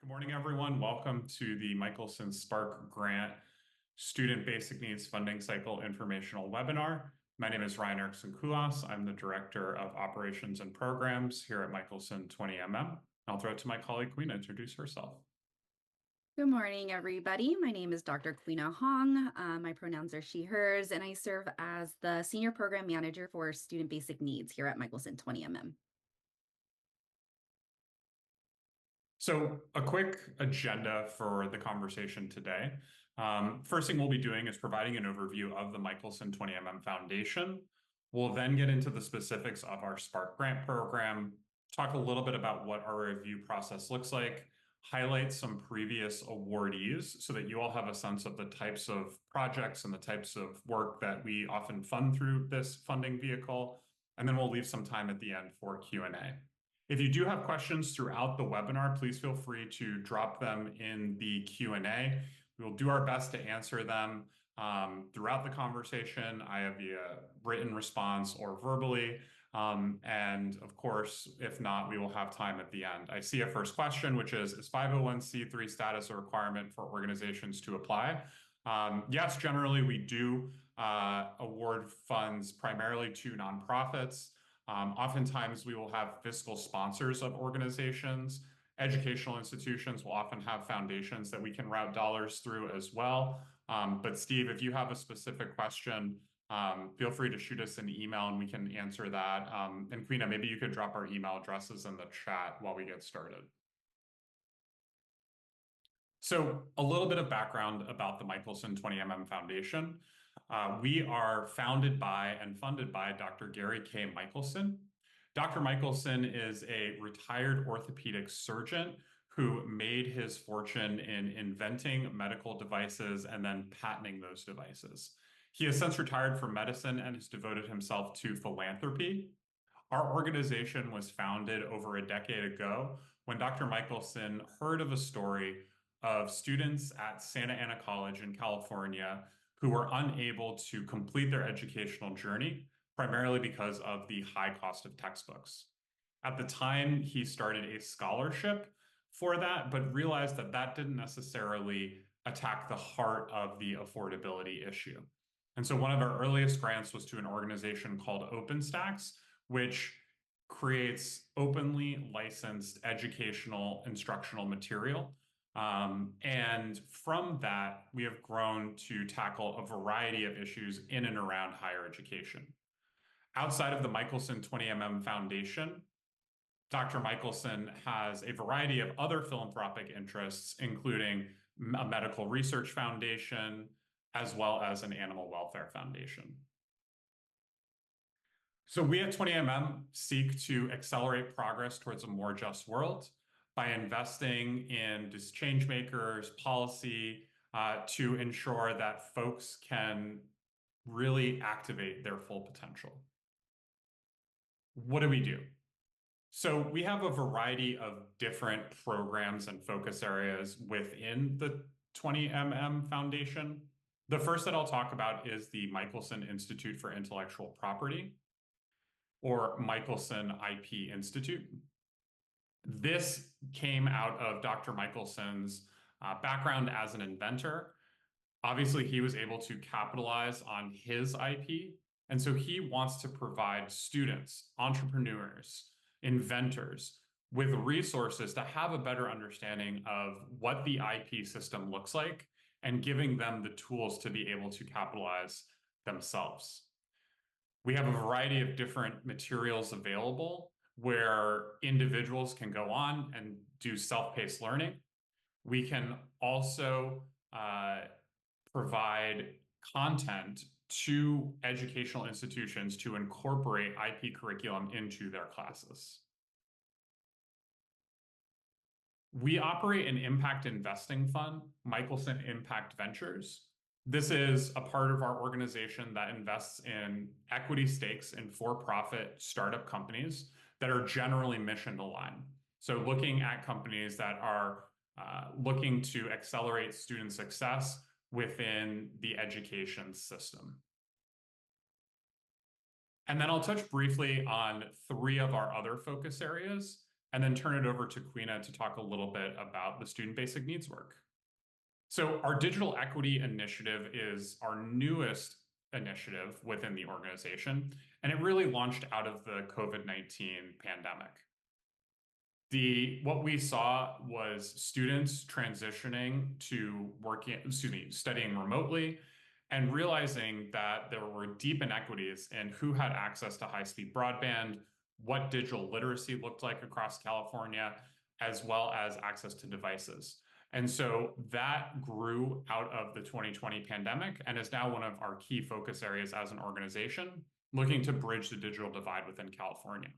Good morning, everyone. Welcome to the Michelson Spark Grant Student Basic Needs Funding Cycle Informational Webinar. My name is Ryan Erickson-Kulas. I'm the Director of Operations and Programs here at Michelson 20MM. I'll throw it to my colleague, Queen, to introduce herself. Good morning, everybody. My name is Dr. Quina Hong. My pronouns are she, hers, and I serve as the Senior Program Manager for Student Basic Needs here at Michelson 20MM. So a quick agenda for the conversation today. First thing we'll be doing is providing an overview of the Michelson 20MM Foundation. We'll then get into the specifics of our Spark Grant program, talk a little bit about what our review process looks like, highlight some previous awardees so that you all have a sense of the types of projects and the types of work that we often fund through this funding vehicle. And then we'll leave some time at the end for Q&A. If you do have questions throughout the webinar, please feel free to drop them in the Q&A. We will do our best to answer them throughout the conversation, either via written response or verbally. And of course, if not, we will have time at the end. I see a first question, which is 501c3 status a requirement for organizations to apply? Yes, generally we do award funds primarily to nonprofits. Oftentimes we will have fiscal sponsors of organizations. Educational institutions will often have foundations that we can route dollars through as well. But Steve, if you have a specific question, feel free to shoot us an email and we can answer that. And Quina, maybe you could drop our email addresses in the chat while we get started. So a little bit of background about the Michelson 20MM Foundation. We are founded by and funded by Dr. Gary K. Michelson. Dr. Michelson is a retired orthopedic surgeon who made his fortune in inventing medical devices and then patenting those devices. He has since retired from medicine and has devoted himself to philanthropy. Our organization was founded over a decade ago when Dr. Michelson heard of a story of students at Santa Ana College in California who were unable to complete their educational journey, primarily because of the high cost of textbooks. At the time, he started a scholarship for that, but realized that that didn't necessarily attack the heart of the affordability issue. And so one of our earliest grants was to an organization called OpenStax, which creates openly licensed educational instructional material. And from that, we have grown to tackle a variety of issues in and around higher education. Outside of the Michelson 20MM Foundation, Dr. Michelson has a variety of other philanthropic interests, including a medical research foundation, as well as an animal welfare foundation. So we at 20MM seek to accelerate progress towards a more just world by investing in change makers, policy, to ensure that folks can really activate their full potential. What do we do? So we have a variety of different programs and focus areas within the 20MM Foundation. The first that I'll talk about is the Michelson Institute for Intellectual Property, or Michelson IP Institute. This came out of Dr. Michelson's background as an inventor. Obviously, he was able to capitalize on his IP, and so he wants to provide students, entrepreneurs, inventors with resources to have a better understanding of what the IP system looks like and giving them the tools to be able to capitalize themselves. We have a variety of different materials available where individuals can go on and do self-paced learning. We can also provide content to educational institutions to incorporate IP curriculum into their classes. We operate an impact investing fund, Michelson Impact Ventures. This is a part of our organization that invests in equity stakes in for-profit startup companies that are generally mission aligned. So looking at companies that are looking to accelerate student success within the education system. And then I'll touch briefly on 3 of our other focus areas, and then turn it over to Quina to talk a little bit about the student basic needs work. So our digital equity initiative is our newest initiative within the organization, and it really launched out of the COVID-19 pandemic. What we saw was students transitioning to studying remotely and realizing that there were deep inequities in who had access to high-speed broadband, what digital literacy looked like across California, as well as access to devices. And so that grew out of the 2020 pandemic and is now one of our key focus areas as an organization, looking to bridge the digital divide within California.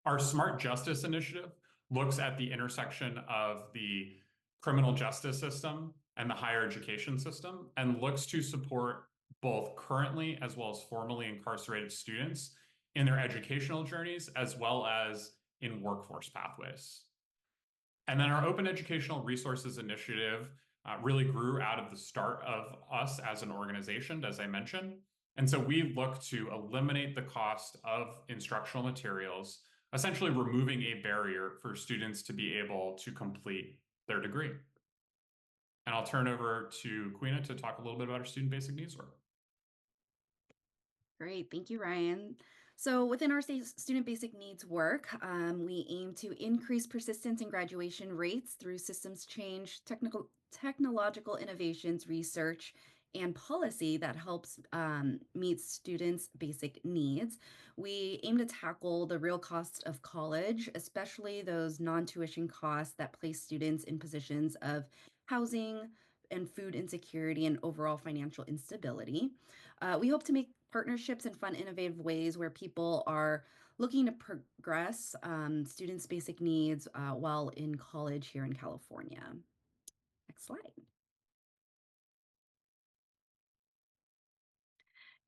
Our Smart Justice Initiative looks at the intersection of the criminal justice system and the higher education system and looks to support both currently as well as formerly incarcerated students in their educational journeys as well as in workforce pathways. And then our Open Educational Resources Initiative really grew out of the start of us as an organization, as I mentioned. And so we look to eliminate the cost of instructional materials, essentially removing a barrier for students to be able to complete their degree. And I'll turn over to Quina to talk a little bit about our student basic needs work. Great, thank you, Ryan. So within our student basic needs work, we aim to increase persistence and graduation rates through systems change, technological innovations, research, and policy that helps meet students' basic needs. We aim to tackle the real cost of college, especially those non-tuition costs that place students in positions of housing and food insecurity and overall financial instability. We hope to make partnerships in fun, innovative ways where people are looking to progress students' basic needs while in college here in California. Next slide.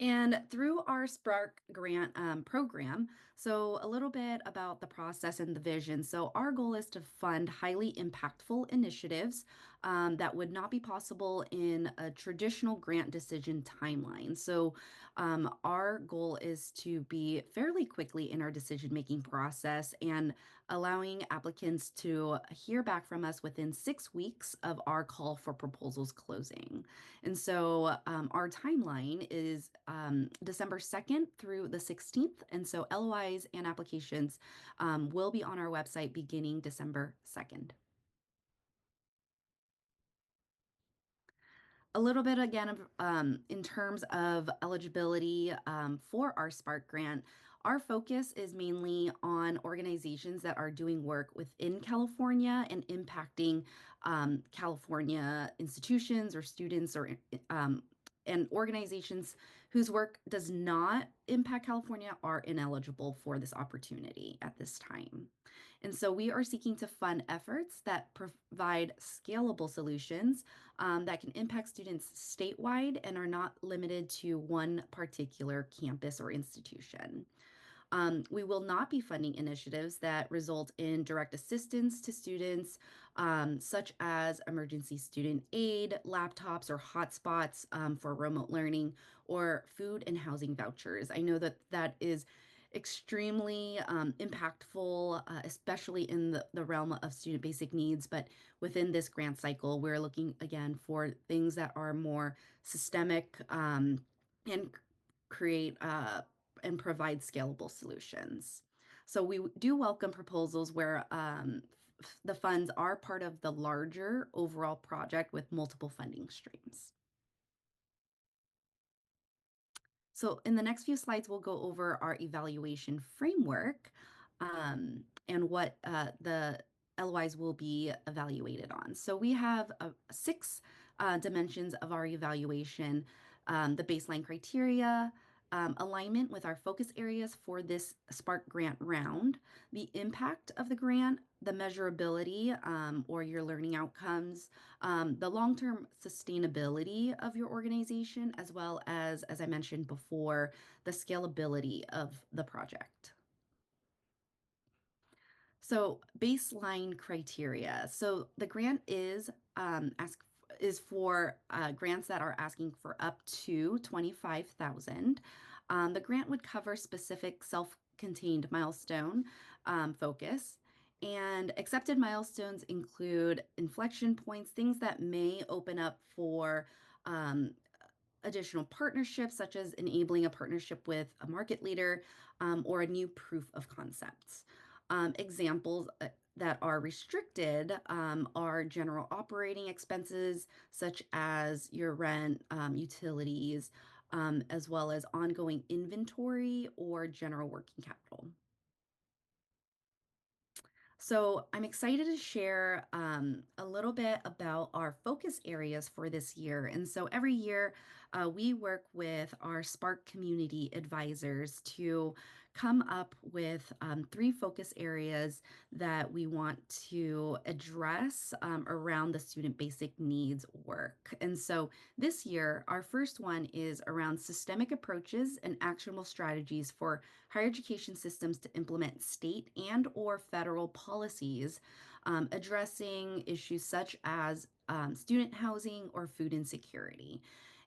And through our Spark grant program, so a little bit about the process and the vision. So our goal is to fund highly impactful initiatives that would not be possible in a traditional grant decision timeline. So our goal is to be fairly quickly in our decision-making process and allowing applicants to hear back from us within 6 weeks of our call for proposals closing. And so our timeline is December 2nd through the 16th. And so LOIs and applications will be on our website beginning December 2nd. A little bit again of in terms of eligibility for our Spark grant, our focus is mainly on organizations that are doing work within California and impacting California institutions or students or and organizations whose work does not impact California are ineligible for this opportunity at this time. And so we are seeking to fund efforts that provide scalable solutions that can impact students statewide and are not limited to one particular campus or institution. We will not be funding initiatives that result in direct assistance to students, such as emergency student aid, laptops or hotspots for remote learning, or food and housing vouchers. I know that that is extremely impactful, especially in the realm of student basic needs. But within this grant cycle, we're looking again for things that are more systemic and create and provide scalable solutions. So we do welcome proposals where the funds are part of the larger overall project with multiple funding streams. So in the next few slides, we'll go over our evaluation framework and what the LOIs will be evaluated on. So we have 6 dimensions of our evaluation: the baseline criteria, alignment with our focus areas for this Spark grant round, the impact of the grant, the measurability or your learning outcomes, the long-term sustainability of your organization, as well as I mentioned before, the scalability of the project. So baseline criteria. So the grant is for grants that are asking for up to $25,000. The grant would cover specific contained milestone focus. And accepted milestones include inflection points, things that may open up for um, additional partnerships, such as enabling a partnership with a market leader or a new proof of concepts. Examples that are restricted are general operating expenses, such as your rent, utilities, as well as ongoing inventory or general working capital. So I'm excited to share a little bit about our focus areas for this year. And so every year we work with our Spark community advisors to come up with three focus areas that we want to address around the student basic needs work. And so this year, our first one is around systemic approaches and actionable strategies for higher education systems to implement state and or federal policies addressing issues such as student housing or food insecurity.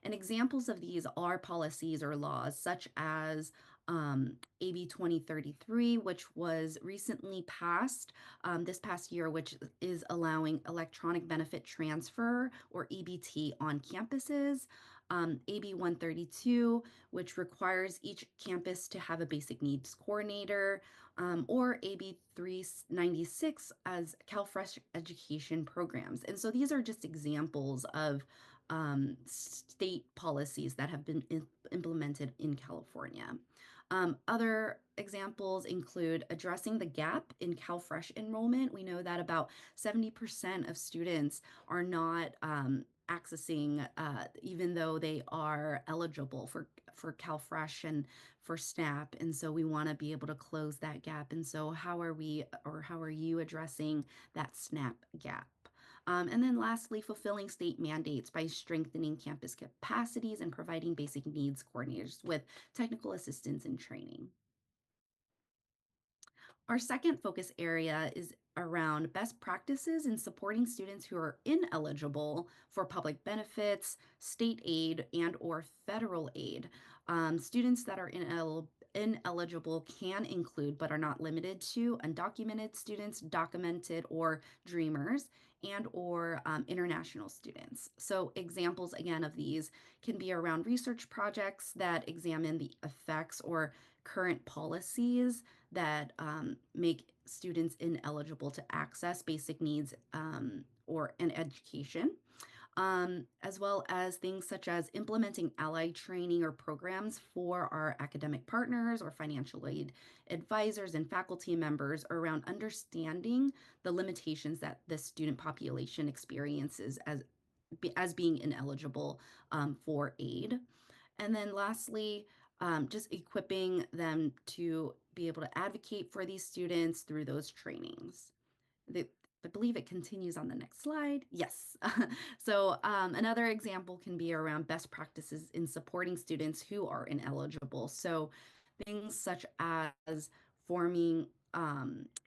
And examples of these are policies or laws such as AB 2033, which was recently passed this past year, which is allowing electronic benefit transfer or EBT on campuses. AB 132, which requires each campus to have a basic needs coordinator, or AB 396 as CalFresh education programs. And so these are just examples of state policies that have been implemented in California. Other examples include addressing the gap in CalFresh enrollment. We know that about 70% of students are not accessing, even though they are eligible for CalFresh and for SNAP. And so we want to be able to close that gap. And so how are we, or how are you addressing that SNAP gap? And then lastly, fulfilling state mandates by strengthening campus capacities and providing basic needs coordinators with technical assistance and training. Our second focus area is around best practices in supporting students who are ineligible for public benefits, state aid, and or federal aid. Students that are ineligible can include, but are not limited to, undocumented students, documented or dreamers, and or international students. So examples again of these can be around research projects that examine the effects or current policies that make students ineligible to access basic needs or an education, as well as things such as implementing allied training or programs for our academic partners or financial aid advisors and faculty members around understanding the limitations that the student population experiences as being ineligible for aid. And then lastly, just equipping them to be able to advocate for these students through those trainings. I believe it continues on the next slide. Yes. So another example can be around best practices in supporting students who are ineligible. So things such as forming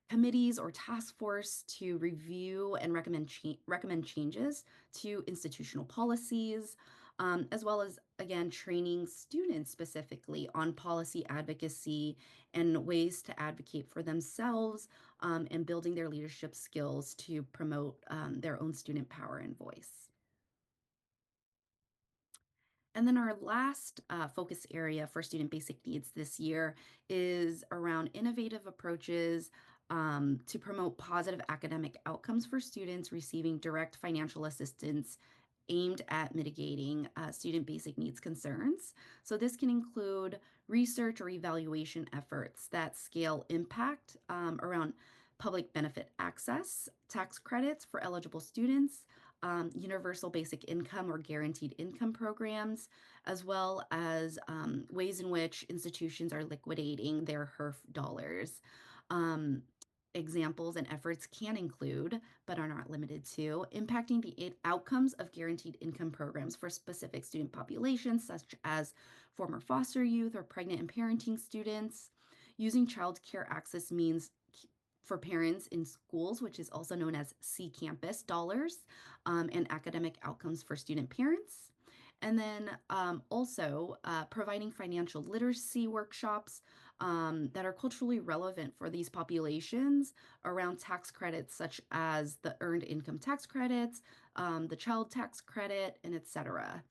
committees or task force to review and recommend changes to institutional policies, as well as, again, training students specifically on policy advocacy and ways to advocate for themselves and building their leadership skills to promote their own student power and voice. And then our last focus area for student basic needs this year is around innovative approaches to promote positive academic outcomes for students receiving direct financial assistance aimed at mitigating student basic needs concerns. So this can include research or evaluation efforts that scale impact around public benefit access, tax credits for eligible students, universal basic income or guaranteed income programs, as well as ways in which institutions are liquidating their HERF dollars. Um, Examples and efforts can include, but are not limited to, impacting the outcomes of guaranteed income programs for specific student populations, such as former foster youth or pregnant and parenting students, using child care access means for parents in schools, which is also known as C Campus dollars, and academic outcomes for student parents. And then also providing financial literacy workshops that are culturally relevant for these populations around tax credits such as the earned income tax credits, the child tax credit, and et cetera,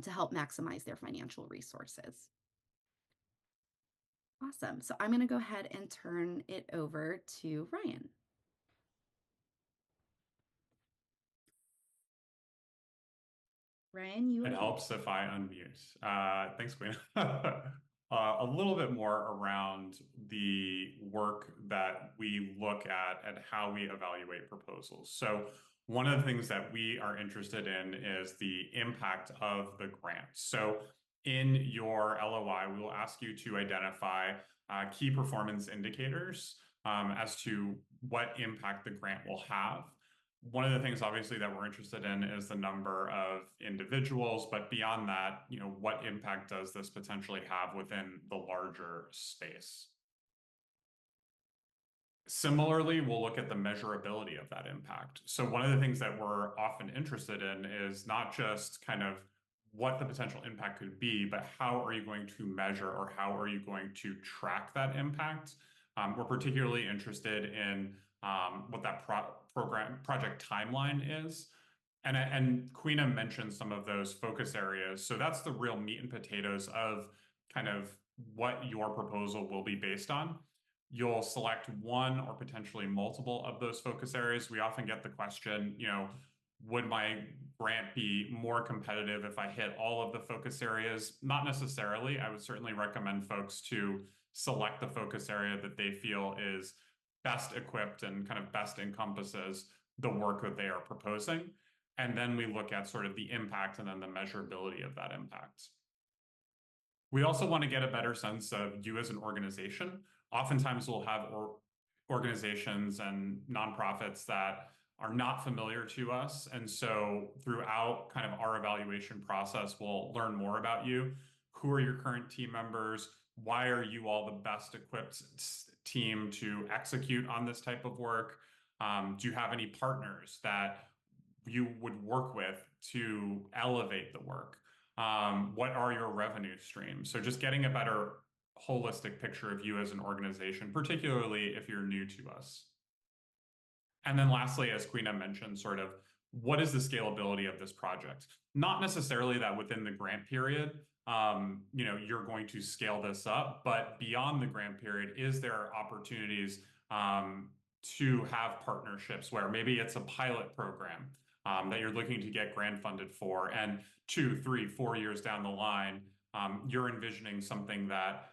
to help maximize their financial resources. Awesome. So I'm going to go ahead and turn it over to Ryan. Ryan, you It are muted. helps if I unmute. Thanks, Queen. A little bit more around the work that we look at and how we evaluate proposals. So one of the things that we are interested in is the impact of the grant. So in your LOI, we will ask you to identify key performance indicators as to what impact the grant will have. One of the things obviously that we're interested in is the number of individuals, but beyond that, what impact does this potentially have within the larger space? Similarly, we'll look at the measurability of that impact. So one of the things that we're often interested in is not just kind of what the potential impact could be, but how are you going to measure or how are you going to track that impact? We're particularly interested in what that project timeline is. And Queena mentioned some of those focus areas. So that's the real meat and potatoes of kind of what your proposal will be based on. You'll select one or potentially multiple of those focus areas. We often get the question, would my grant be more competitive if I hit all of the focus areas? Not necessarily. I would certainly recommend folks to select the focus area that they feel is best equipped and kind of best encompasses the work that they are proposing. And then we look at sort of the impact and then the measurability of that impact. We also want to get a better sense of you as an organization. Oftentimes we'll have organizations and nonprofits that are not familiar to us. And so throughout kind of our evaluation process, we'll learn more about you. Who are your current team members? Why are you all the best equipped team to execute on this type of work? Do you have any partners that you would work with to elevate the work? What are your revenue streams? So just getting a better holistic picture of you as an organization, particularly if you're new to us. And then lastly, as Queena mentioned, sort of what is the scalability of this project? Not necessarily that within the grant period, you're going to scale this up, but beyond the grant period, is there opportunities to have partnerships where maybe it's a pilot program that you're looking to get grant funded for, and 2, 3, 4 years down the line, you're envisioning something that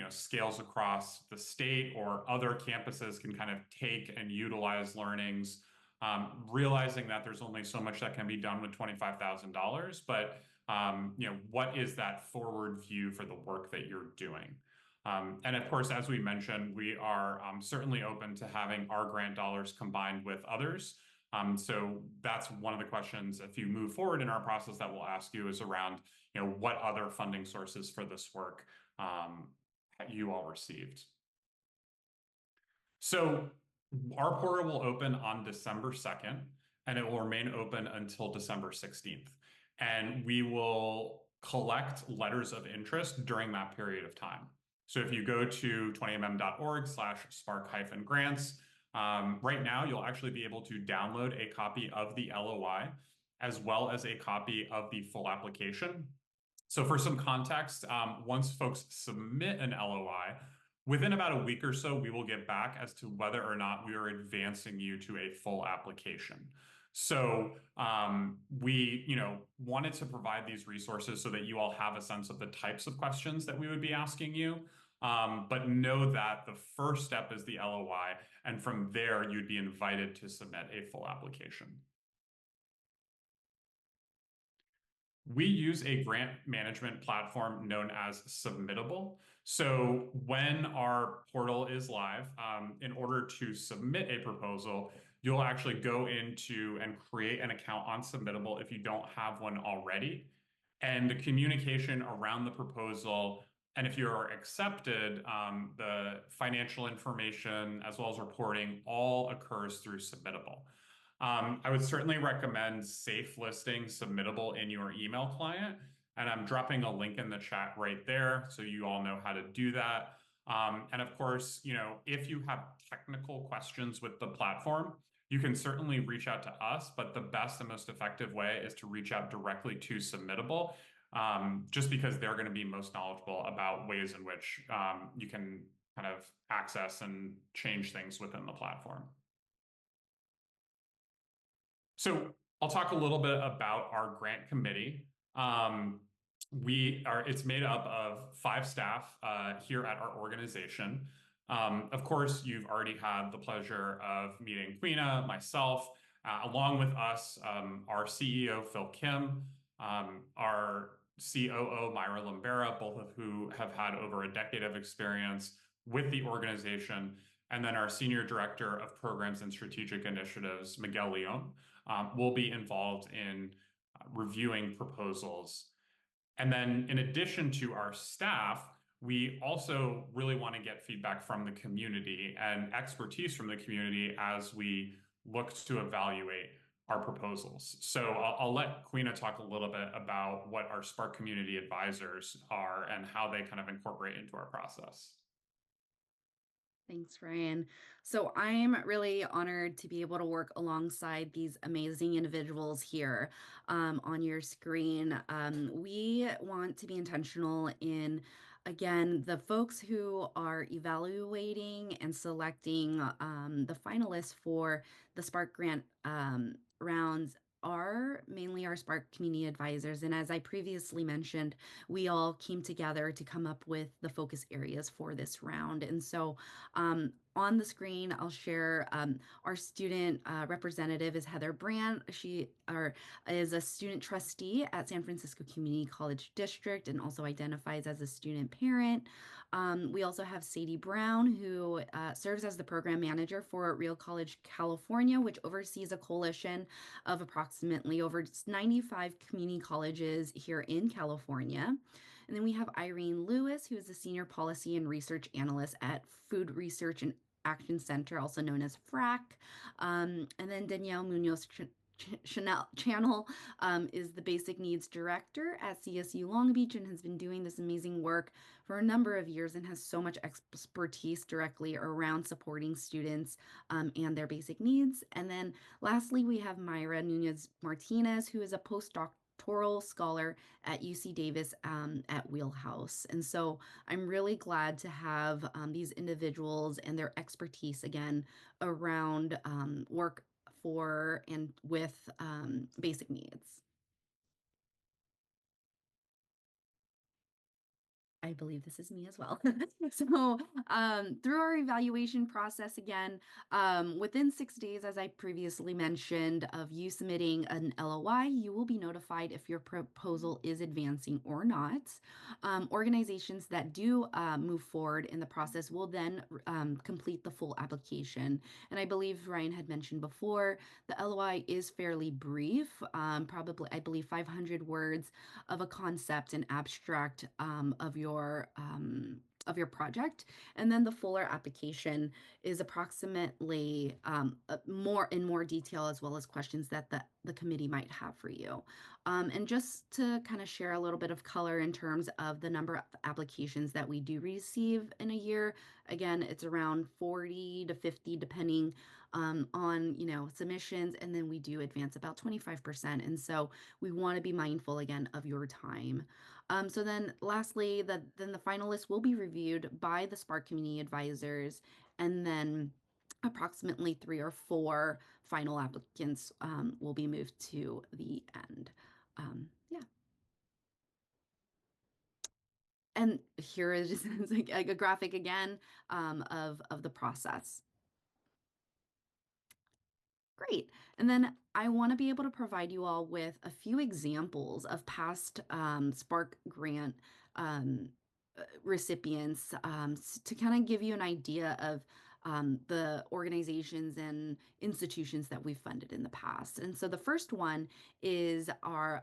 scales across the state or other campuses can kind of take and utilize learnings, realizing that there's only so much that can be done with $25,000, but what is that forward view for the work that you're doing? And of course, as we mentioned, we are certainly open to having our grant dollars combined with others. So that's one of the questions, if you move forward in our process, that we'll ask you is around, what other funding sources for this work you all received. So our portal will open on December 2nd, and it will remain open until December 16th. And we will collect letters of interest during that period of time. So if you go to 20mm.org/spark-grants, right now you'll actually be able to download a copy of the LOI as well as a copy of the full application. So for some context, once folks submit an LOI, within about a week or so, we will get back as to whether or not we are advancing you to a full application. So we, wanted to provide these resources so that you all have a sense of the types of questions that we would be asking you. But know that the first step is the LOI, and from there, you'd be invited to submit a full application. We use a grant management platform known as Submittable. So when our portal is live, in order to submit a proposal, you'll actually go into and create an account on Submittable if you don't have one already. And the communication around the proposal, and if you're accepted, the financial information as well as reporting all occurs through Submittable. I would certainly recommend safe listing Submittable in your email client, and I'm dropping a link in the chat right there so you all know how to do that. And of course, if you have technical questions with the platform, you can certainly reach out to us, but the best and most effective way is to reach out directly to Submittable, just because they're going to be most knowledgeable about ways in which you can kind of access and change things within the platform. So I'll talk a little bit about our grant committee. It's made up of 5 staff here at our organization. Of course, you've already had the pleasure of meeting Queena, myself, along with us, our CEO, Phil Kim, our COO, Myra Lombera, both of who have had over a decade of experience with the organization, and then our Senior Director of Programs and Strategic Initiatives, Miguel Leon, will be involved in reviewing proposals. And then, in addition to our staff, we also really want to get feedback from the community and expertise from the community as we look to evaluate our proposals. So I'll let Queena talk a little bit about what our Spark community advisors are and how they kind of incorporate into our process. Thanks, Ryan. So I'm really honored to be able to work alongside these amazing individuals here on your screen. We want to be intentional in, again, the folks who are evaluating and selecting the finalists for the Spark Grant rounds are mainly our Spark community advisors. And as I previously mentioned, we all came together to come up with the focus areas for this round. And so on the screen, I'll share our student representative is Heather Brandt. Is a student trustee at San Francisco Community College District and also identifies as a student parent. We also have Sadie Brown, who serves as the program manager for Real College California, which oversees a coalition of approximately over 95 community colleges here in California. And then we have Irene Lewis, who is a senior policy and research analyst at Food Research and Action Center, also known as FRAC. And then Danielle Munoz Channel is the Basic Needs Director at CSU Long Beach and has been doing this amazing work for a number of years and has so much expertise directly around supporting students and their basic needs. And then lastly, we have Myra Nunez Martinez, who is a postdoctoral scholar at UC Davis at Wheelhouse. And so I'm really glad to have these individuals and their expertise again around work for and with basic needs. I believe this is me as well. So, through our evaluation process, again, within 6 days, as I previously mentioned, of you submitting an LOI, you will be notified if your proposal is advancing or not. Organizations that do move forward in the process will then complete the full application. And I believe Ryan had mentioned before, the LOI is fairly brief, probably, I believe, 500 words of a concept and abstract of your project, and then the fuller application is approximately more detail as well as questions that the committee might have for you. And just to kind of share a little bit of color in terms of the number of applications that we do receive in a year, again, it's around 40 to 50 depending on submissions, and then we do advance about 25%. And so we want to be mindful again of your time. So then lastly, then the finalists will be reviewed by the Spark community advisors, and then approximately 3 or 4 final applicants will be moved to the end. Yeah. And here is just like a graphic again of the process. Great. And then I want to be able to provide you all with a few examples of past Spark grant recipients to kind of give you an idea of the organizations and institutions that we've funded in the past. And so the first one is our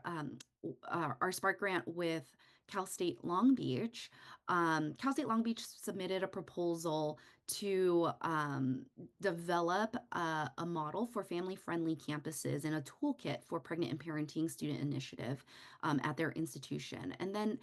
Spark grant with Cal State Long Beach. Cal State Long Beach submitted a proposal to develop a model for family-friendly campuses and a toolkit for pregnant and parenting student initiative at their institution. And then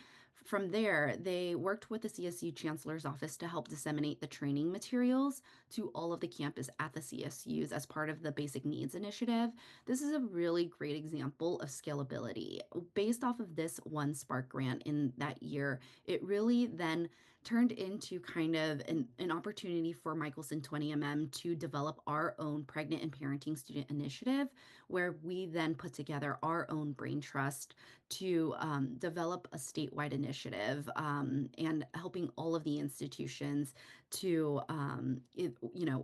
From there, they worked with the CSU Chancellor's Office to help disseminate the training materials to all of the campus at the CSUs as part of the Basic Needs Initiative. This is a really great example of scalability. Based off of this one Spark grant in that year, it really then turned into kind of an opportunity for Michelson 20MM to develop our own pregnant and parenting student initiative, where we then put together our own brain trust to develop a statewide initiative and helping all of the institutions to,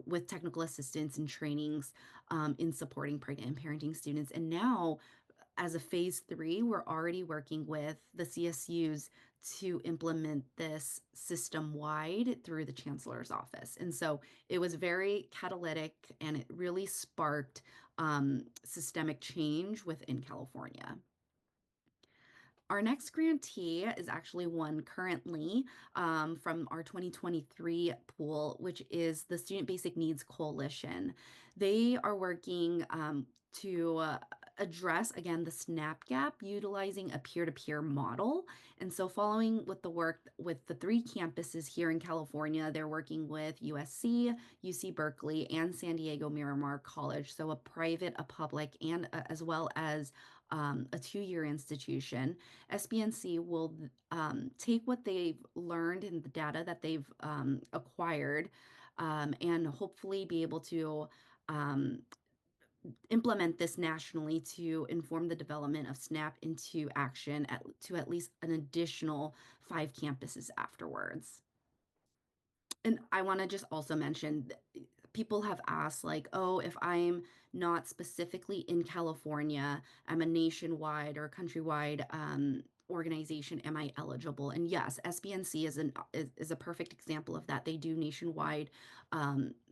with technical assistance and trainings in supporting pregnant and parenting students. And now, as a phase three, we're already working with the CSUs to implement this system wide through the chancellor's office. And so it was very catalytic and it really sparked systemic change within California. Our next grantee is actually one currently from our 2023 pool, which is the Student Basic Needs Coalition. They are working to address, again, the SNAP gap utilizing a peer-to-peer model. And so, following with the work with the three campuses here in California, they're working with USC, UC Berkeley, and San Diego Miramar College. So, a private, a public, and as well as a 2-year institution. SBNC will take what they've learned and the data that they've acquired and hopefully be able to implement this nationally to inform the development of SNAP into action to at least an additional 5 campuses afterwards. And I want to just also mention people have asked, like, oh, if I'm not specifically in California, I'm a nationwide or countrywide organization, am I eligible? And yes, SBNC is a perfect example of that. They do nationwide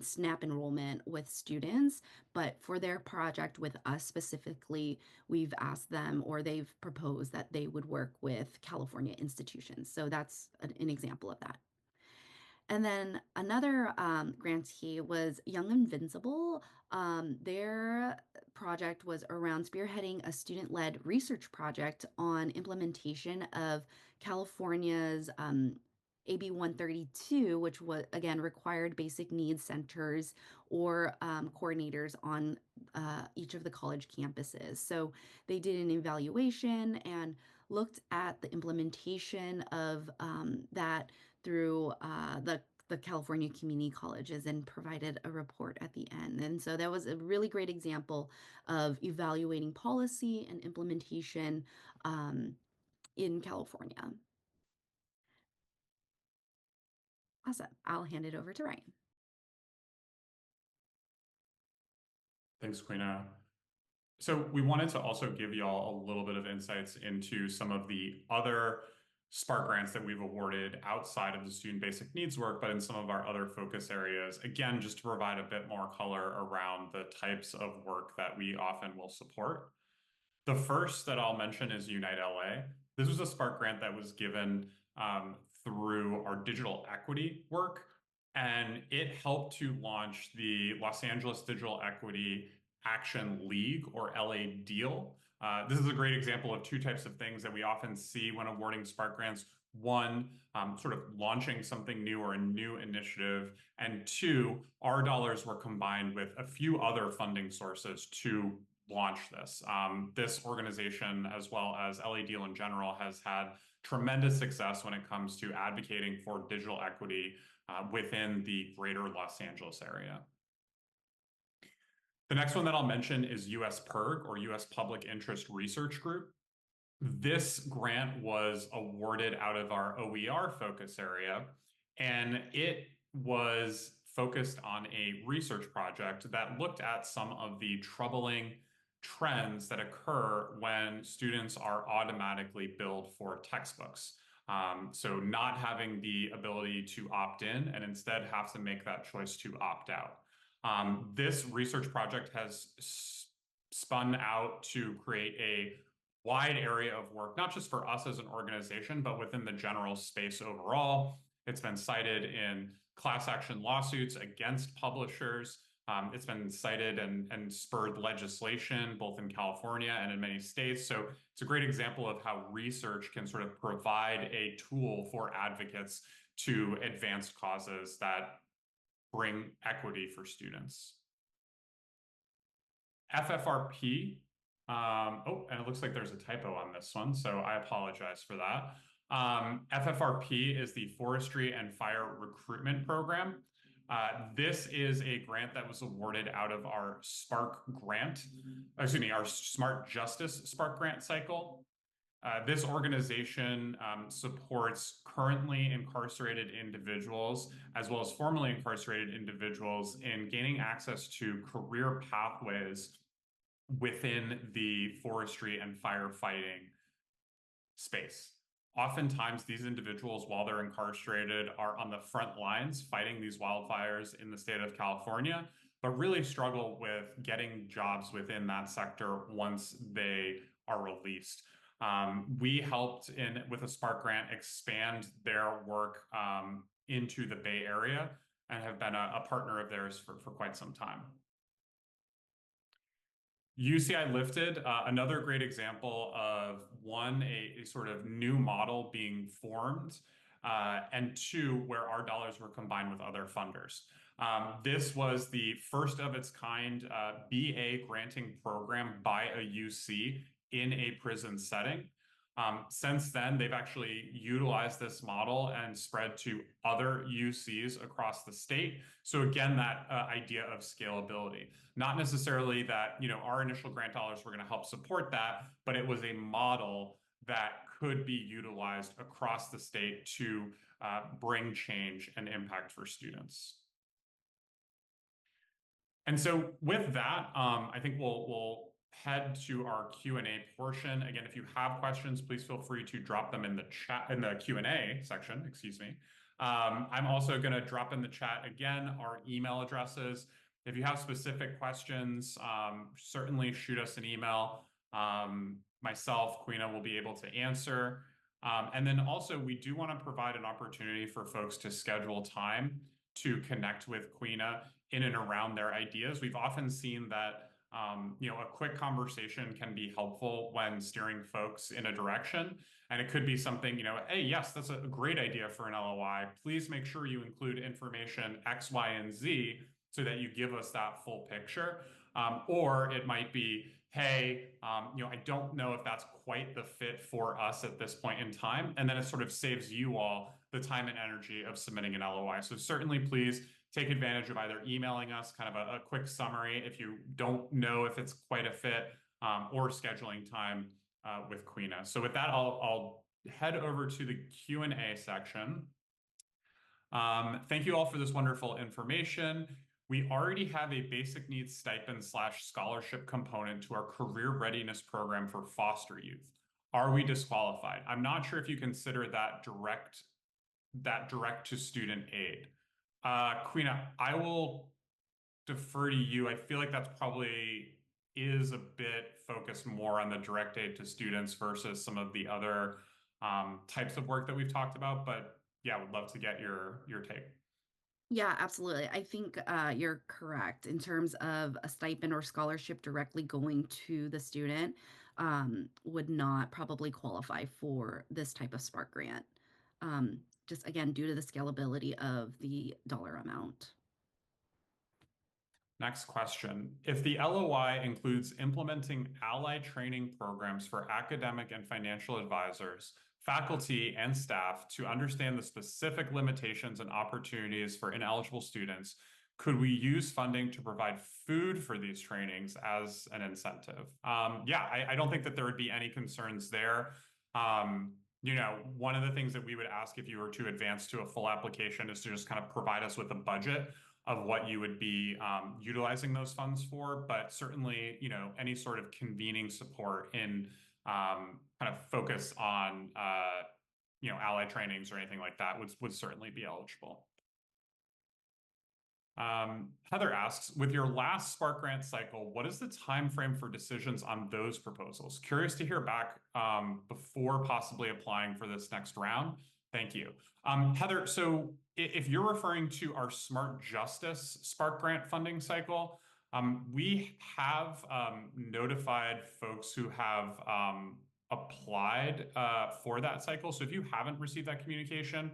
SNAP enrollment with students, but for their project with us specifically, we've asked them or they've proposed that they would work with California institutions. So that's an example of that. And then another grantee was Young Invincible. Their project was around spearheading a student-led research project on implementation of California's AB 132, which was again required basic needs centers or coordinators on each of the college campuses. So they did an evaluation and looked at the implementation of that through the California community colleges and provided a report at the end. And so that was a really great example of evaluating policy and implementation in California. Awesome. I'll hand it over to Ryan. Thanks, Queena. So we wanted to also give y'all a little bit of insights into some of the other Spark grants that we've awarded outside of the student basic needs work, but in some of our other focus areas, again, just to provide a bit more color around the types of work that we often will support. The first that I'll mention is Unite LA. This was a Spark grant that was given through our digital equity work, and it helped to launch the Los Angeles Digital Equity Action League, or LA Deal. This is a great example of two types of things that we often see when awarding Spark grants. One, sort of launching something new or a new initiative, and two, our dollars were combined with a few other funding sources to launch this. This organization, as well as LA Deal in general, has had tremendous success when it comes to advocating for digital equity within the greater Los Angeles area. The next one that I'll mention is US PIRG, or US Public Interest Research Group. This grant was awarded out of our OER focus area, and it was focused on a research project that looked at some of the troubling trends that occur when students are automatically billed for textbooks. So not having the ability to opt in and instead have to make that choice to opt out. This research project has spun out to create a wide area of work, not just for us as an organization, but within the general space overall. It's been cited in class action lawsuits against publishers. It's been cited and spurred legislation both in California and in many states. So it's a great example of how research can sort of provide a tool for advocates to advance causes that bring equity for students. FFRP. Oh, and it looks like there's a typo on this one, so I apologize for that. FFRP is the Forestry and Fire Recruitment Program. This is a grant that was awarded out of our Spark grant, excuse me, our Smart Justice Spark grant cycle. This organization supports currently incarcerated individuals as well as formerly incarcerated individuals in gaining access to career pathways within the forestry and firefighting space. Oftentimes, these individuals, while they're incarcerated, are on the front lines fighting these wildfires in the state of California, but really struggle with getting jobs within that sector once they are released. We helped with a Spark grant expand their work into the Bay Area and have been a partner of theirs for quite some time. UCI Lifted, another great example of one, a sort of new model being formed, and two, where our dollars were combined with other funders. This was the first of its kind BA granting program by a UC in a prison setting. Since then, they've actually utilized this model and spread to other UCs across the state. So again, that idea of scalability, not necessarily that, our initial grant dollars were going to help support that, but it was a model that could be utilized across the state to bring change and impact for students. And so with that, I think we'll head to our Q&A portion. Again, if you have questions, please feel free to drop them in the chat, in the Q&A section, excuse me. I'm also going to drop in the chat again our email addresses. If you have specific questions, certainly shoot us an email. Myself, Quina, will be able to answer. And then also, we do want to provide an opportunity for folks to schedule time to connect with Quina in and around their ideas. We've often seen that a quick conversation can be helpful when steering folks in a direction. And it could be something, hey, yes, that's a great idea for an LOI. Please make sure you include information X, Y, and Z so that you give us that full picture. Or it might be, hey, I don't know if that's quite the fit for us at this point in time. And then it sort of saves you all the time and energy of submitting an LOI. So certainly, please take advantage of either emailing us kind of a quick summary if you don't know if it's quite a fit, or scheduling time with Quina. So with that, I'll head over to the Q&A section. Thank you all for this wonderful information. We already have a basic needs stipend / scholarship component to our career readiness program for foster youth. Are we disqualified? I'm not sure if you consider that direct to student aid. Quina, I will defer to you. I feel like that's probably is a bit focused more on the direct aid to students versus some of the other types of work that we've talked about. But yeah, would love to get your take. Yeah, absolutely. I think you're correct in terms of a stipend or scholarship directly going to the student would not probably qualify for this type of Spark grant. Just again, due to the scalability of the dollar amount. Next question. If the LOI includes implementing ally training programs for academic and financial advisors, faculty, and staff to understand the specific limitations and opportunities for ineligible students, could we use funding to provide food for these trainings as an incentive? Yeah, I don't think that there would be any concerns there. One of the things that we would ask if you were to advance to a full application is to just kind of provide us with a budget of what you would be utilizing those funds for. But certainly, any sort of convening support in kind of focus on, ally trainings or anything like that would certainly be eligible. Heather asks, with your last Spark grant cycle, what is the time frame for decisions on those proposals? Curious to hear back before possibly applying for this next round. Thank you. Heather, so if you're referring to our Smart Justice Spark Grant funding cycle, we have notified folks who have applied for that cycle. So if you haven't received that communication,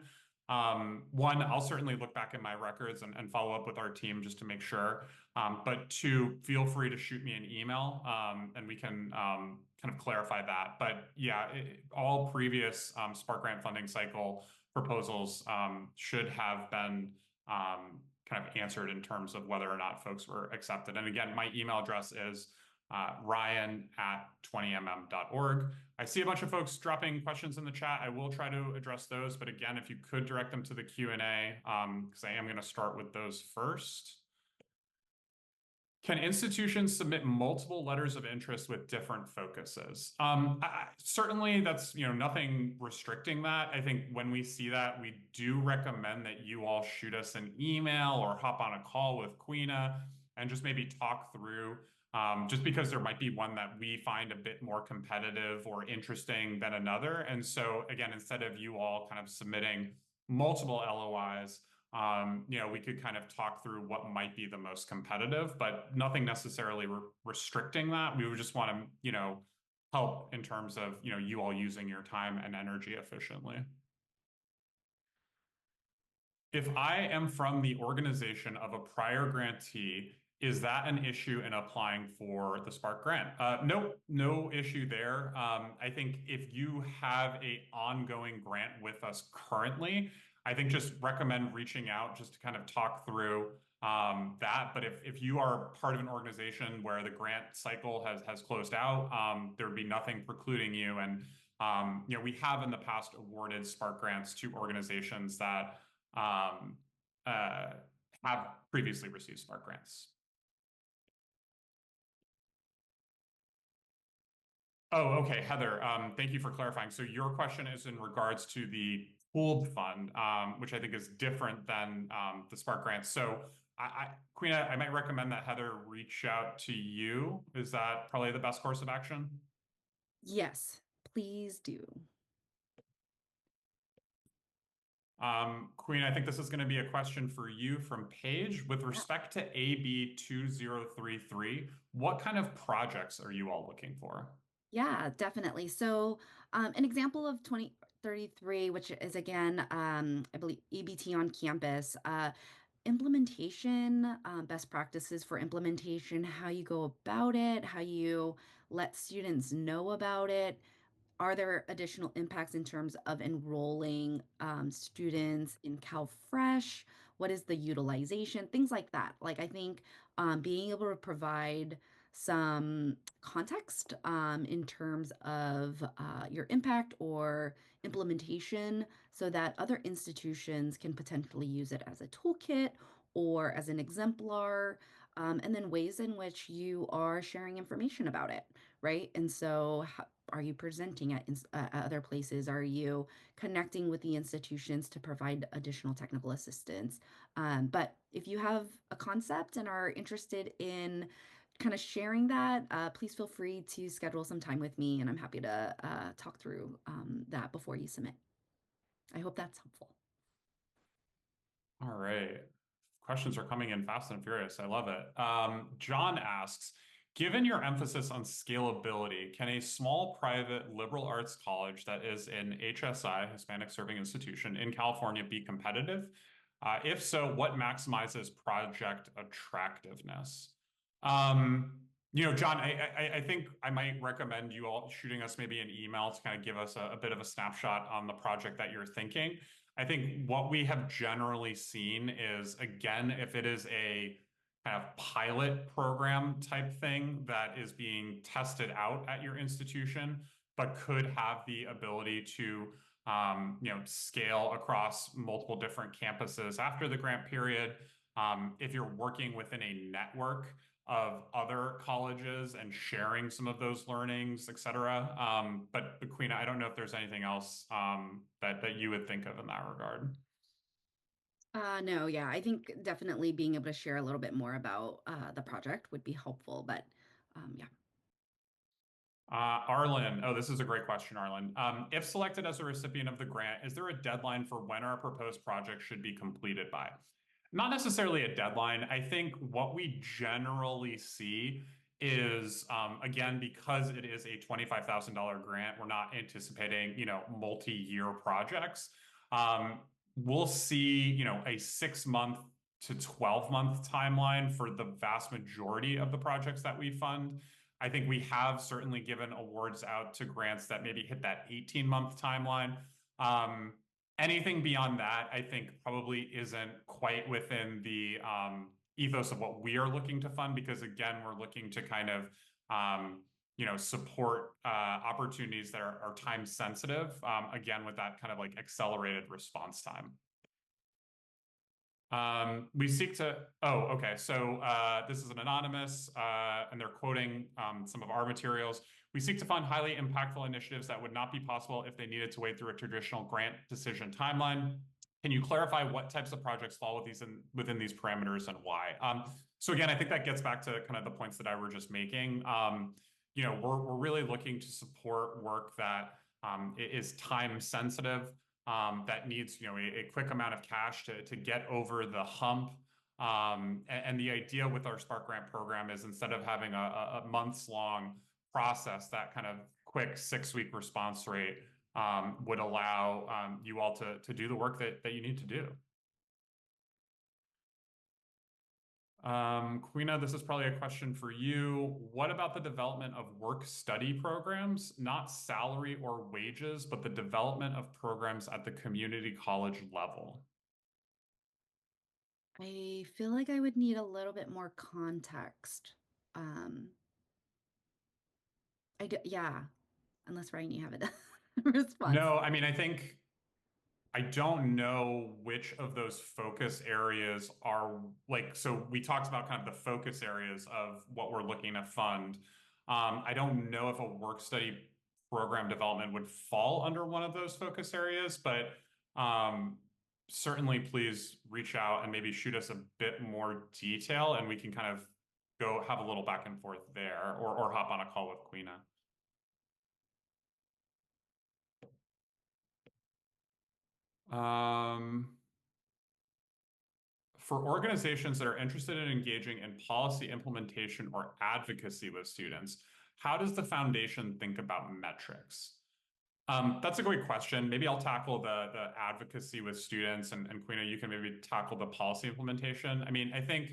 one, I'll certainly look back at my records and follow up with our team just to make sure. But two, feel free to shoot me an email and we can kind of clarify that. But yeah, all previous Spark Grant funding cycle proposals should have been kind of answered in terms of whether or not folks were accepted. And again, my email address is ryan@20mm.org. I see a bunch of folks dropping questions in the chat. I will try to address those, but again, if you could direct them to the Q&A, because I am going to start with those first. Can institutions submit multiple letters of interest with different focuses? Certainly, that's nothing restricting that. I think when we see that, we do recommend that you all shoot us an email or hop on a call with Queena and just maybe talk through. Just because there might be one that we find a bit more competitive or interesting than another. And so again, instead of you all kind of submitting multiple LOIs, we could kind of talk through what might be the most competitive, but nothing necessarily restricting that. We would just want to, help in terms of, you all using your time and energy efficiently. If I am from the organization of a prior grantee, is that an issue in applying for the Spark grant? Nope, no issue there. I think if you have a ongoing grant with us currently, I think just recommend reaching out just to kind of talk through that. But if you are part of an organization where the grant cycle has closed out, there would be nothing precluding you. And we have in the past awarded Spark grants to organizations that um, have previously received Spark grants. Oh, okay, Heather, thank you for clarifying. So your question is in regards to the pooled fund, which I think is different than the Spark grants. So Queen, I might recommend that Heather reach out to you. Is that probably the best course of action? Yes, please do. Queen, I think this is going to be a question for you from Paige. With Yeah. respect to AB 2033, what kind of projects are you all looking for? Yeah, definitely. So, an example of 2033, which is again, I believe EBT on campus, implementation, best practices for implementation, how you go about it, how you let students know about it. Are there additional impacts in terms of enrolling students in CalFresh? What is the utilization? Things like that. Like, I think being able to provide some context in terms of your impact or implementation so that other institutions can potentially use it as a toolkit or as an exemplar, and then ways in which you are sharing information about it, right? And so, are you presenting at other places? Are you connecting with the institutions to provide additional technical assistance? But if you have a concept and are interested in kind of sharing that, please feel free to schedule some time with me, and I'm happy to talk through that before you submit. I hope that's helpful. All right. Questions are coming in fast and furious. I love it. John asks, given your emphasis on scalability, can a small private liberal arts college that is an HSI, Hispanic Serving Institution, in California be competitive? If so, what maximizes project attractiveness? John, I think I might recommend you all shooting us maybe an email to kind of give us a bit of a snapshot on the project that you're thinking. I think what we have generally seen is, again, if it is a kind of pilot program type thing that is being tested out at your institution, but could have the ability to, scale across multiple different campuses after the grant period. If you're working within a network of other colleges and sharing some of those learnings, et cetera. But Queen, I don't know if there's anything else that you would think of in that regard. No, yeah, I think definitely being able to share a little bit more about the project would be helpful, but yeah. Arlen, oh, this is a great question, Arlen. If selected as a recipient of the grant, is there a deadline for when our proposed project should be completed by? Not necessarily a deadline. I think what we generally see is, again, because it is a $25,000 grant, we're not anticipating, multi-year projects. We'll see, a 6 month to 12-month timeline for the vast majority of the projects that we fund. I think we have certainly given awards out to grants that maybe hit that 18-month timeline. Anything beyond that, I think probably isn't quite within the ethos of what we are looking to fund because, again, we're looking to kind of support opportunities that are time sensitive, again, with that kind of like accelerated response time. We seek to, oh, okay. So this is an anonymous, and they're quoting some of our materials. We seek to fund highly impactful initiatives that would not be possible if they needed to wade through a traditional grant decision timeline. Can you clarify what types of projects fall within these parameters and why? So again, I think that gets back to kind of the points that I were just making. We're really looking to support work that is time sensitive, that needs a quick amount of cash to get over the hump. And the idea with our Spark Grant program is instead of having a months long process, that kind of quick 6 week response rate would allow you all to do the work that you need to do. Quina, this is probably a question for you. What about the development of work-study programs, not salary or wages, but the development of programs at the community college level? I feel like I would need a little bit more context. Um, yeah, unless Ryan, you have a response. No, I mean, I don't know which of those focus areas are like, so we talked about kind of the focus areas of what we're looking to fund. I don't know if a work study program development would fall under one of those focus areas, but um, certainly please reach out and maybe shoot us a bit more detail and we can kind of go have a little back and forth there or hop on a call with Quina. Um, For organizations that are interested in engaging in policy implementation or advocacy with students, how does the foundation think about metrics? That's a great question. Maybe I'll tackle the advocacy with students, and Quina, you can maybe tackle the policy implementation. I mean, I think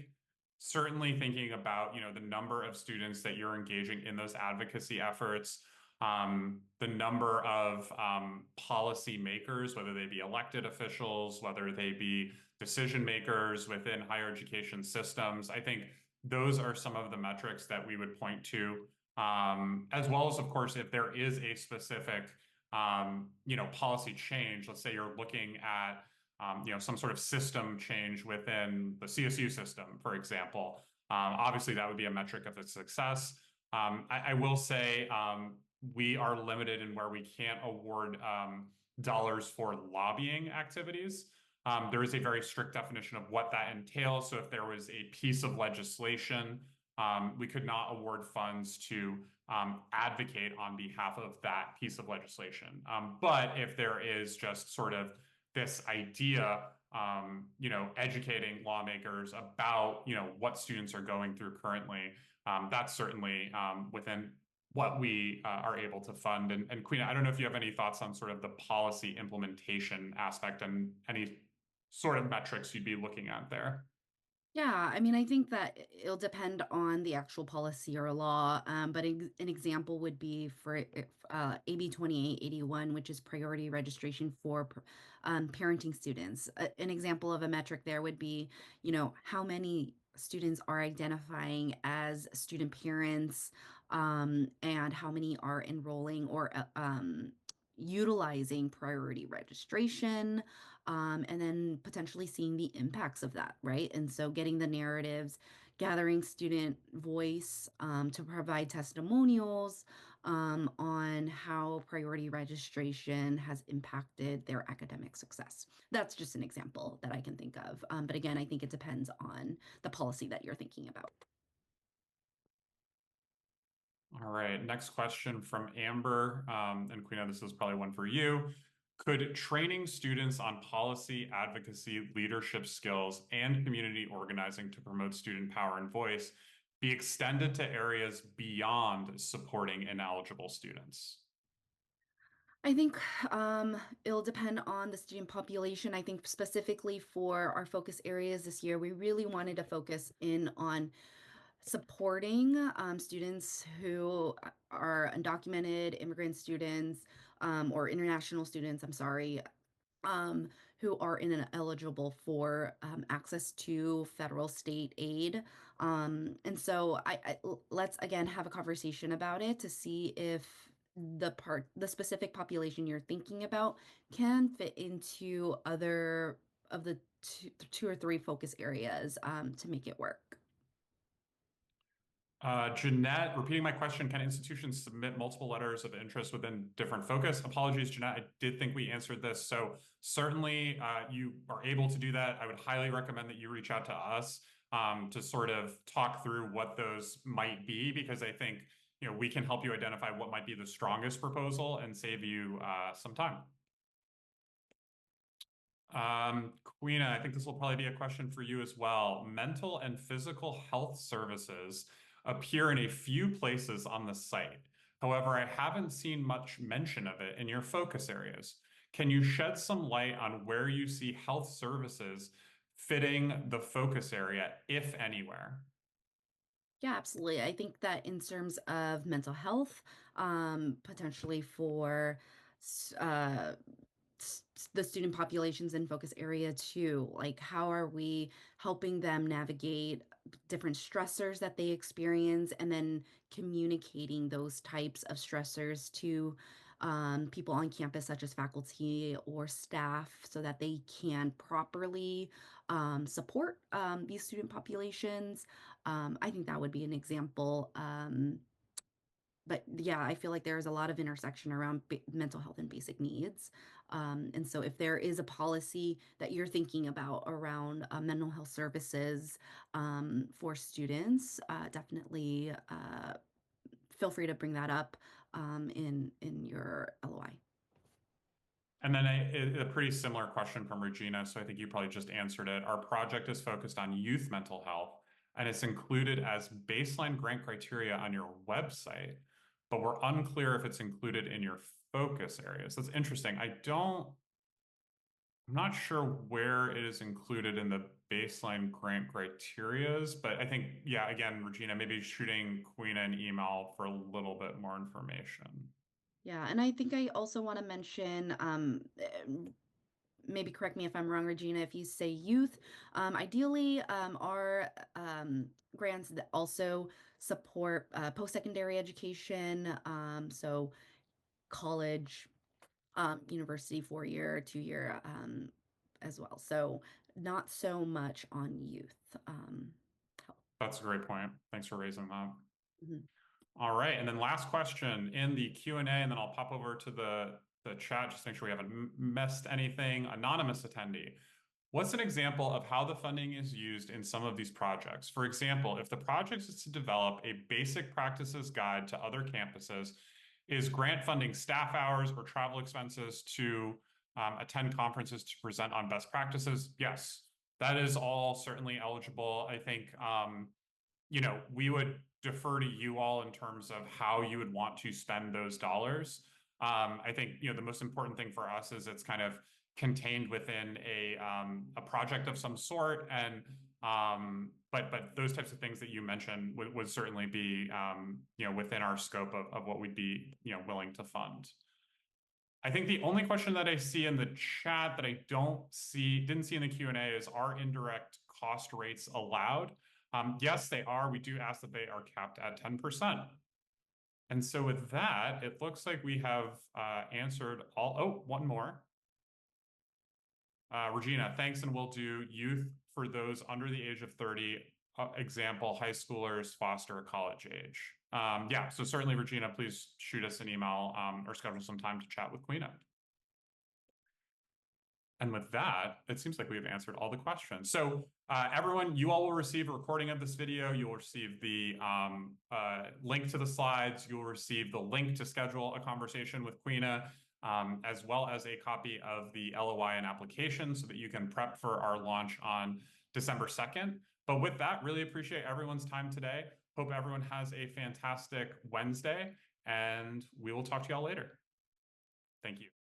certainly thinking about the number of students that you're engaging in those advocacy efforts, the number of policy makers, whether they be elected officials, whether they be decision makers within higher education systems. I think those are some of the metrics that we would point to, as well as, of course, if there is a specific policy change. Let's say you're looking at some sort of system change within the CSU system, for example. Obviously, that would be a metric of its success. I will say we are limited in where we can't award dollars for lobbying activities. There is a very strict definition of what that entails. So if there was a piece of legislation, we could not award funds to advocate on behalf of that piece of legislation. But if there is just sort of this idea, educating lawmakers about, what students are going through currently, that's certainly within what we are able to fund. And Queen, I don't know if you have any thoughts on sort of the policy implementation aspect and any sort of metrics you'd be looking at there. Yeah, I mean, I think that it'll depend on the actual policy or law. But an example would be for AB 2881, which is priority registration for parenting students. An example of a metric there would be, how many students are identifying as student parents, and how many are enrolling or utilizing priority registration, and then potentially seeing the impacts of that, right? And so getting the narratives, gathering student voice, to provide testimonials on how priority registration has impacted their academic success. That's just an example that I can think of. But again, I think it depends on the policy that you're thinking about. All right, next question from Amber. And Quina, this is probably one for you. Could training students on policy, advocacy, leadership skills, and community organizing to promote student power and voice be extended to areas beyond supporting ineligible students? I think it'll depend on the student population. I think specifically for our focus areas this year, we really wanted to focus in on supporting students who are undocumented immigrant students or international students, I'm sorry, who are ineligible for access to federal state aid. And so let's again have a conversation about it to see if the specific population you're thinking about can fit into other of the two or three focus areas to make it work. Jeanette, repeating my question, can institutions submit multiple letters of interest within different focus? Apologies, Jeanette, I did think we answered this. So certainly you are able to do that. I would highly recommend that you reach out to us to sort of talk through what those might be, because I think we can help you identify what might be the strongest proposal and save you some time. Queena, I think this will probably be a question for you as well. Mental and physical health services appear in a few places on the site. However, I haven't seen much mention of it in your focus areas. Can you shed some light on where you see health services fitting the focus area, if anywhere? Yeah, absolutely. I think that in terms of mental health, potentially for s- uh, the student populations in focus area too, like how are we helping them navigate different stressors that they experience and then communicating those types of stressors to people on campus, such as faculty or staff, so that they can properly support these student populations. I think that would be an example. But yeah, I feel like there's a lot of intersection around mental health and basic needs. And so if there is a policy that you're thinking about around mental health services for students, definitely feel free to bring that up in your LOI. And then a pretty similar question from Regina. So I think you probably just answered it. Our project is focused on youth mental health, and it's included as baseline grant criteria on your website, but we're unclear if it's included in your focus areas. That's interesting. I'm not sure where it is included in the baseline grant criterias, but I think, yeah, again, Regina, maybe shooting Queen an email for a little bit more information. Yeah, and I think I also want to mention maybe correct me if I'm wrong, Regina, if you say youth, ideally our grants that also support post-secondary education, so college, university, 4 year, 2 year as well. So not so much on youth health. That's a great point. Thanks for raising that. Mhm. All right, and then last question in the Q&A, and then I'll pop over to the chat just to make sure we haven't missed anything. Anonymous attendee. What's an example of how the funding is used in some of these projects? For example, if the project is to develop a basic practices guide to other campuses, is grant funding staff hours or travel expenses to attend conferences to present on best practices? Yes, that is all certainly eligible. I think we would defer to you all in terms of how you would want to spend those dollars. I think the most important thing for us is it's kind of contained within a project of some sort, and but those types of things that you mentioned would certainly be within our scope of what we'd be willing to fund. I think the only question that I see in the chat that I didn't see in the Q&A is, are indirect cost rates allowed? Yes, they are. We do ask that they are capped at 10%. And so with that, it looks like we have answered all. Oh, one more. Regina, thanks, and we'll do youth for those under the age of 30. Example, high schoolers, foster, college age. Yeah, so certainly, Regina, please shoot us an email or schedule some time to chat with Queena. And with that, it seems like we've answered all the questions. So everyone, you all will receive a recording of this video. You'll receive the link to the slides. You'll receive the link to schedule a conversation with Queena, as well as a copy of the LOI and application so that you can prep for our launch on December 2nd. But with that, really appreciate everyone's time today. Hope everyone has a fantastic Wednesday, and we will talk to y'all later. Thank you.